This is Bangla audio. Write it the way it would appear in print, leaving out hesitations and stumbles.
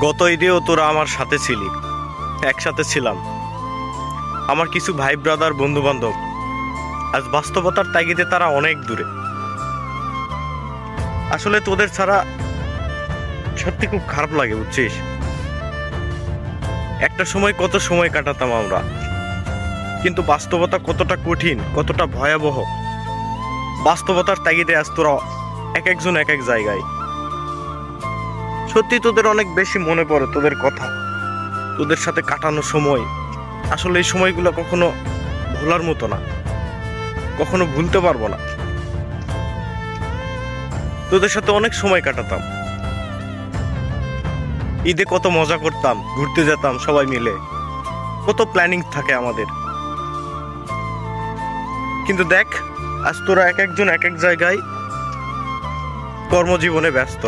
গত ঈদেও তোরা আমার সাথে ছিলি, একসাথে ছিলাম। আমার কিছু ভাই ব্রাদার বন্ধু বান্ধব আজ বাস্তবতার তাগিদে তারা অনেক দূরে। আসলে তোদের ছাড়া সত্যি খুব খারাপ লাগে, বুঝছিস? একটা সময় কত সময় কাটাতাম আমরা, কিন্তু বাস্তবতা কতটা কঠিন, কতটা ভয়াবহ। বাস্তবতার তাগিদে আজ তোরা এক একজন এক এক জায়গায়। সত্যি তোদের অনেক বেশি মনে পড়ে তোদের কথা, তোদের সাথে কাটানো সময়। আসলে এই সময়গুলো কখনো ভোলার মতো না, কখনো ভুলতে পারবো না। তোদের সাথে অনেক সময় কাটাতাম, ঈদে কত মজা করতাম, ঘুরতে যেতাম সবাই মিলে, কত প্ল্যানিং থাকে আমাদের। কিন্তু দেখ, আজ তোরা এক একজন এক এক জায়গায় কর্মজীবনে ব্যস্ত।